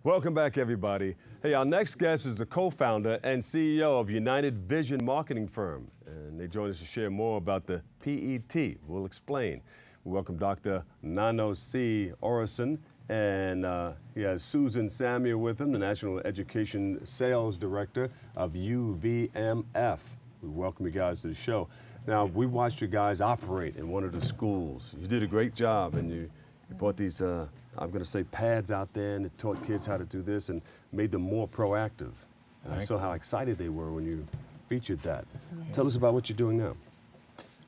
Welcome back, everybody. Hey, our next guest is the co-founder and CEO of United Vision Marketing Firm, and they join us to share more about the PET. We'll explain. We welcome Dr. Nano C. Orison, and he has Susan Samuel with him, the National Education Sales Director of UVMF. We welcome you guys to the show. Now, we watched you guys operate in one of the schools. You did a great job, and you brought these I'm going to say pads out there, and it taught kids how to do this and made them more proactive. And I saw how excited they were when you featured that. Yes. Tell us about what you're doing now.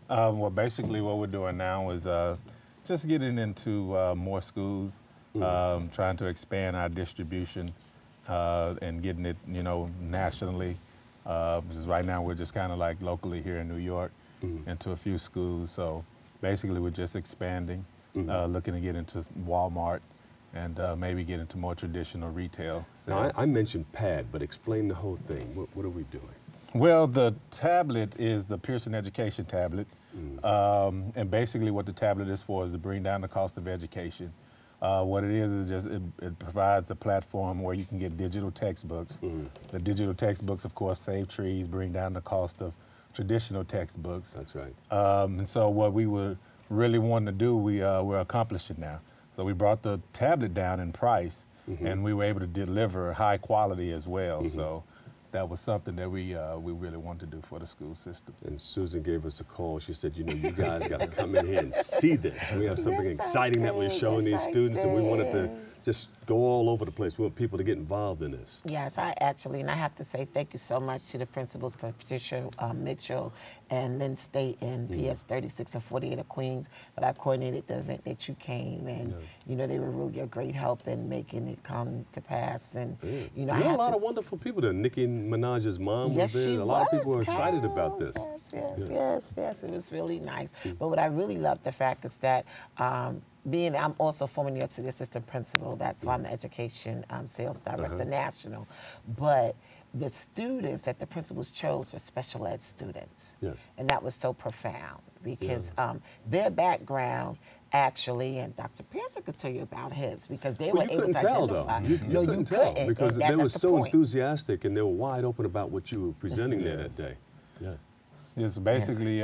Well, basically what we're doing now is just getting into more schools, trying to expand our distribution and getting it, nationally. Because right now we're just kind of like locally here in New York into a few schools. So basically we're just expanding. Looking to get into Walmart and maybe get into more traditional retail. So now, I mentioned PAD, but explain the whole thing. What are we doing? Well, the tablet is the Pearson Education tablet. And basically what the tablet is for is to bring down the cost of education. What it is just it provides a platform where you can get digital textbooks. The digital textbooks, of course, save trees, bring down the cost of traditional textbooks. That's right. And so what we were really wanting to do, we're accomplishing now. So we brought the tablet down in price, and we were able to deliver high quality as well. So that was something that we really wanted to do for the school system. And Susan gave us a call. She said, you guys got to come in here and see this. We have something exciting that we're showing these students, and we wanted to just go all over the place. We want people to get involved in this. Yes, and I have to say thank you so much to the principals, Patricia Mitchell and Lynn State and PS 36 and 48 of Queens, that I coordinated the event that you came, and they were really a great help in making it come to pass. And I had a lot of wonderful people there. Nicki Minaj's mom was there. A lot of people were excited about this. Yes, it was really nice. But what I really loved the fact is that I'm also former New York City assistant principal. That's why I'm the education sales director national. But the students that the principals chose were special ed students. Yes. And that was so profound because their background actually, and Dr. Pearson could tell you about his, because they were able to identify. You couldn't tell because they were so enthusiastic and they were wide open about what you were presenting there that day. Yeah. Yes, basically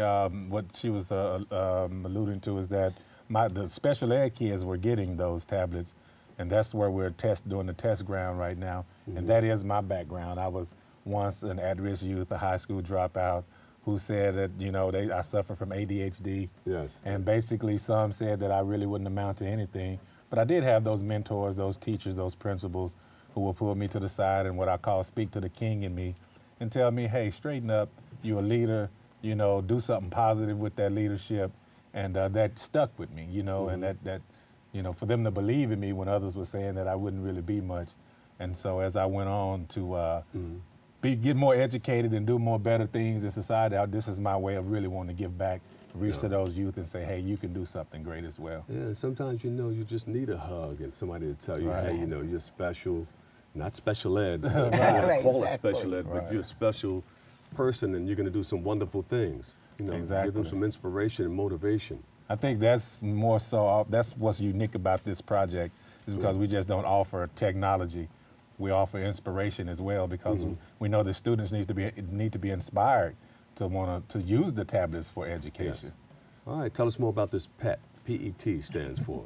what she was alluding to is that the special ed kids were getting those tablets, and that's where we're doing the test ground right now. And that is my background. I was once an at-risk youth, a high school dropout, who said that, I suffer from ADHD. Yes. And basically some said that I really wouldn't amount to anything. But I did have those mentors, those teachers, those principals who will pull me to the side and what I call speak to the king in me and tell me, hey, straighten up, you're a leader, do something positive with that leadership. And that stuck with me, and that for them to believe in me when others were saying that I wouldn't really be much. And so as I went on to get more educated and do more better things in society, this is my way of really wanting to give back, reach to those youth and say, hey, you can do something great as well. Yeah, and sometimes, you just need a hug and somebody to tell you, hey, you're special, not special ed. I don't call it special ed, but you're a special person and you're going to do some wonderful things. Exactly. Give them some inspiration and motivation. I think that's more so, that's what's unique about this project, is because we just don't offer technology. We offer inspiration as well, because we know the students need to be inspired to want to use the tablets for education. Yes. All right, tell us more about this PET. PET stands for.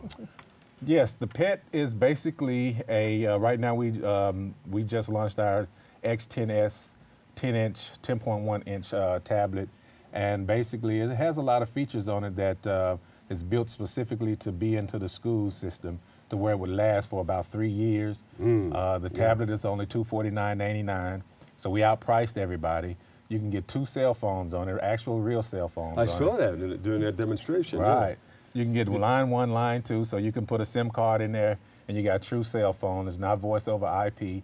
Yes, the PET is basically right now we just launched our X10S 10-inch, 10.1-inch tablet. And basically, it has a lot of features on it that is built specifically to be into the school system, to where it would last for about 3 years. The tablet is only $249.99, so we outpriced everybody. You can get 2 cell phones on it, actual real cell phones. I saw that during that demonstration. Right. You can get line 1, line 2, so you can put a SIM card in there, and you got true cell phone. It's not voice over IP.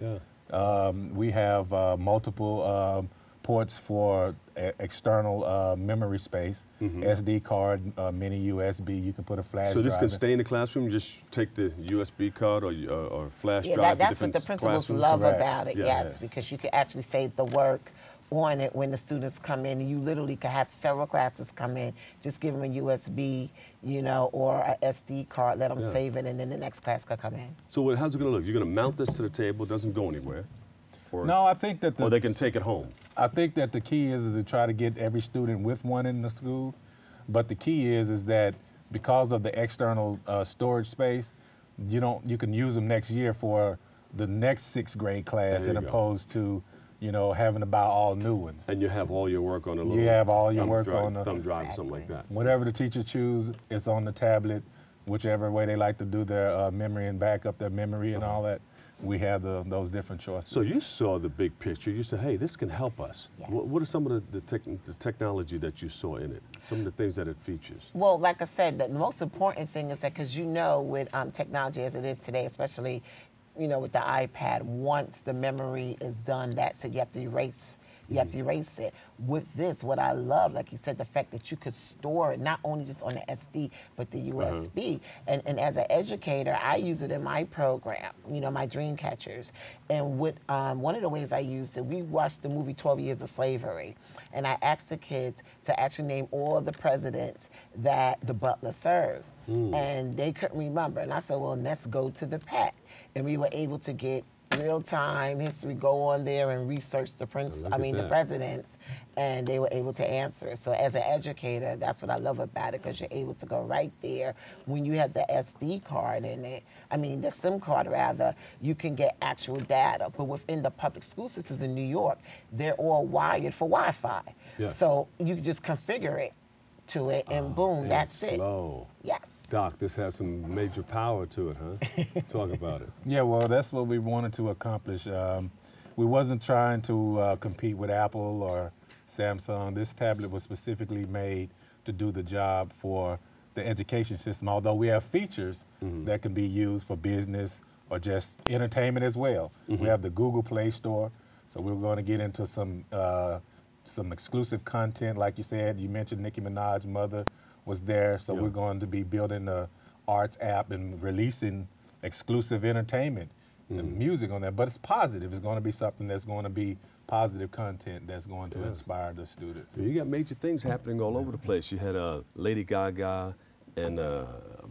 We have multiple ports for external memory space, SD card, mini USB. You can put a flash drive. So this can stay in the classroom? Just take the USB card or flash drive to that's what the principals love about it, yes, because you can actually save the work on it when the students come in. You literally could have several classes come in, just give them a USB, you know, or a SD card, let them save it, and then the next class could come in. So how's it going to look? You're going to mount this to the table, it doesn't go anywhere? Or, No, I think that or they can take it home? I think that the key is to try to get every student with one in the school. But the key is that because of the external storage space, you can use them next year for the next 6th grade class, as opposed to, you know, having to buy all new ones. And you have all your work on a little You have all your thumb work drive, on a thumb drive or something like that. Whatever the teacher chooses, it's on the tablet, whichever way they like to do their memory and back up their memory and all that. We have those different choices. So you saw the big picture. You said, hey, this can help us. Yes. What are some of the technology that you saw in it? Some of the things that it features? Well, like I said, the most important thing is that, because you know, with technology as it is today, especially, you know, with the iPad, once the memory is done, that's it. You have to erase. You have to erase it. With this, what I love, like you said, the fact that you could store it not only just on the SD, but the USB. And as an educator, I use it in my program, you know, my dream catchers. And with one of the ways I used it, we watched the movie 12 Years of Slavery. And I asked the kids to actually name all the presidents that the butler served. And they couldn't remember. And I said, well, let's go to the PET. And we were able to get real-time history, go on there and research the the presidents, and they were able to answer. So as an educator, that's what I love about it, because you're able to go right there. When you have the SD card in it, the SIM card rather, you can get actual data. But within the public school systems in New York, they're all wired for Wi-Fi. Yeah. So you can just configure it to it, and boom, that's it. Slow. Yes. Doc, this has some major power to it, huh? Talk about it. Yeah, well, that's what we wanted to accomplish. We wasn't trying to compete with Apple or Samsung. This tablet was specifically made to do the job for the education system, although we have features that can be used for business or just entertainment as well. We have the Google Play Store, so we're going to get into some exclusive content. Like you said, you mentioned Nicki Minaj's mother was there, so we're going to be building the arts app and releasing exclusive entertainment and music on that. But it's positive. It's going to be something that's going to be positive content that's going to inspire the students. You got major things happening all over the place. You had Lady Gaga and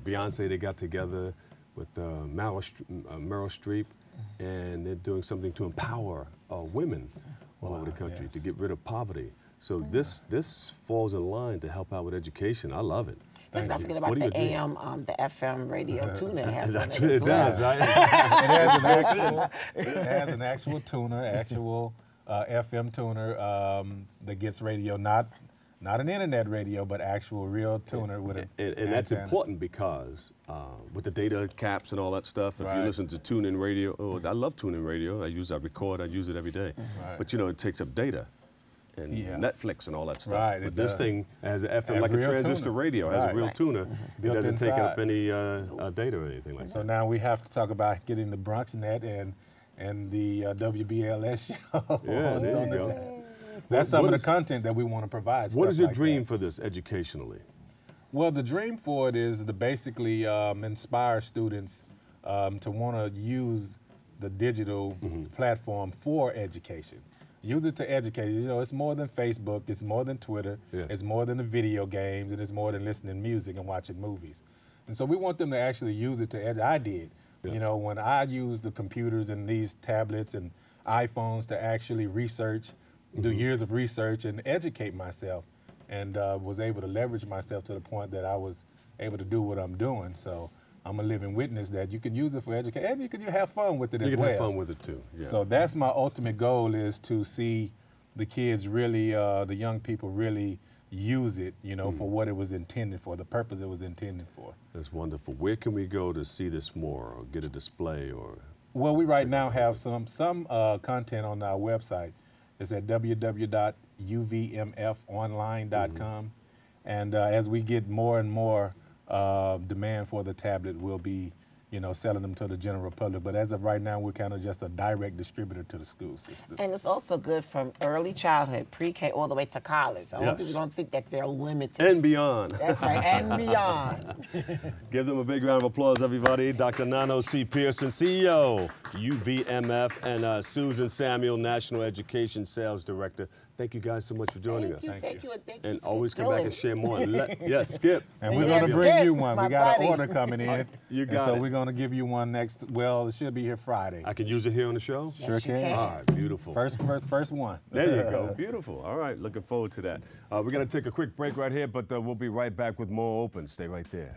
Beyonce. They got together with Meryl Streep, and they're doing something to empower women all over the country to get rid of poverty. So this falls in line to help out with education. I love it. Let's not forget about the AM, the FM radio tuner has That's on it what as it well. does, right? It has an actual tuner, actual FM tuner that gets radio, not an internet radio, but actual real tuner with it. And that's important because with the data caps and all that stuff, if you listen to TuneIn Radio, I love TuneIn Radio. I record, I use it every day. But you know, it takes up data. And Netflix and all that stuff. Right, but this thing has an FM, like a transistor radio, has a real tuner. It doesn't take up any data or anything like that. So now we have to talk about getting the BronxNet and the WBLS show. Yeah, there you go. That's some of the content that we want to provide. What is your dream for this educationally? Well, the dream for it is to basically inspire students to want to use the digital platform for education. Use it to educate. You know, it's more than Facebook, it's more than Twitter, it's more than the video games, and it's more than listening to music and watching movies. And so we want them to actually use it to educate. I did. You know, when I used the computers and these tablets and iPhones to actually research, do years of research and educate myself, and was able to leverage myself to the point that I was able to do what I'm doing. So I'm a living witness that you can use it for education, and you can have fun with it as well. You can have fun with it too. Yeah. So that's my ultimate goal, is to see the kids really, the young people really use it, you know, for what it was intended for, the purpose it was intended for. That's wonderful. Where can we go to see this more, or get a display, or? Well, we right now have some content on our website. It's at www.uvmfonline.com, and as we get more and more demand for the tablet, we'll be, you know, selling them to the general public. But as of right now, we're kind of just a direct distributor to the school system. And it's also good from early childhood, pre-K, all the way to college. I hope people don't think that they're limited. And beyond. That's right, and beyond. Give them a big round of applause, everybody. Dr. Nano C. Pearson, CEO, UVMF, and Susan Samuel, National Education Sales Director. Thank you guys so much for joining us. Thank you, and thank you, And Skip always come back and Dillon. share more. Yes, Skip. And we're Yes, going to bring Skip, you one. my We got buddy. an order coming in. You and got so it. we're going to give you one next, well, it should be here Friday. I can use it here on the show? Sure Yes, you can. can. All right, beautiful. First one. There you go. Beautiful. All right, looking forward to that. We're going to take a quick break right here, but we'll be right back with more Open. Stay right there.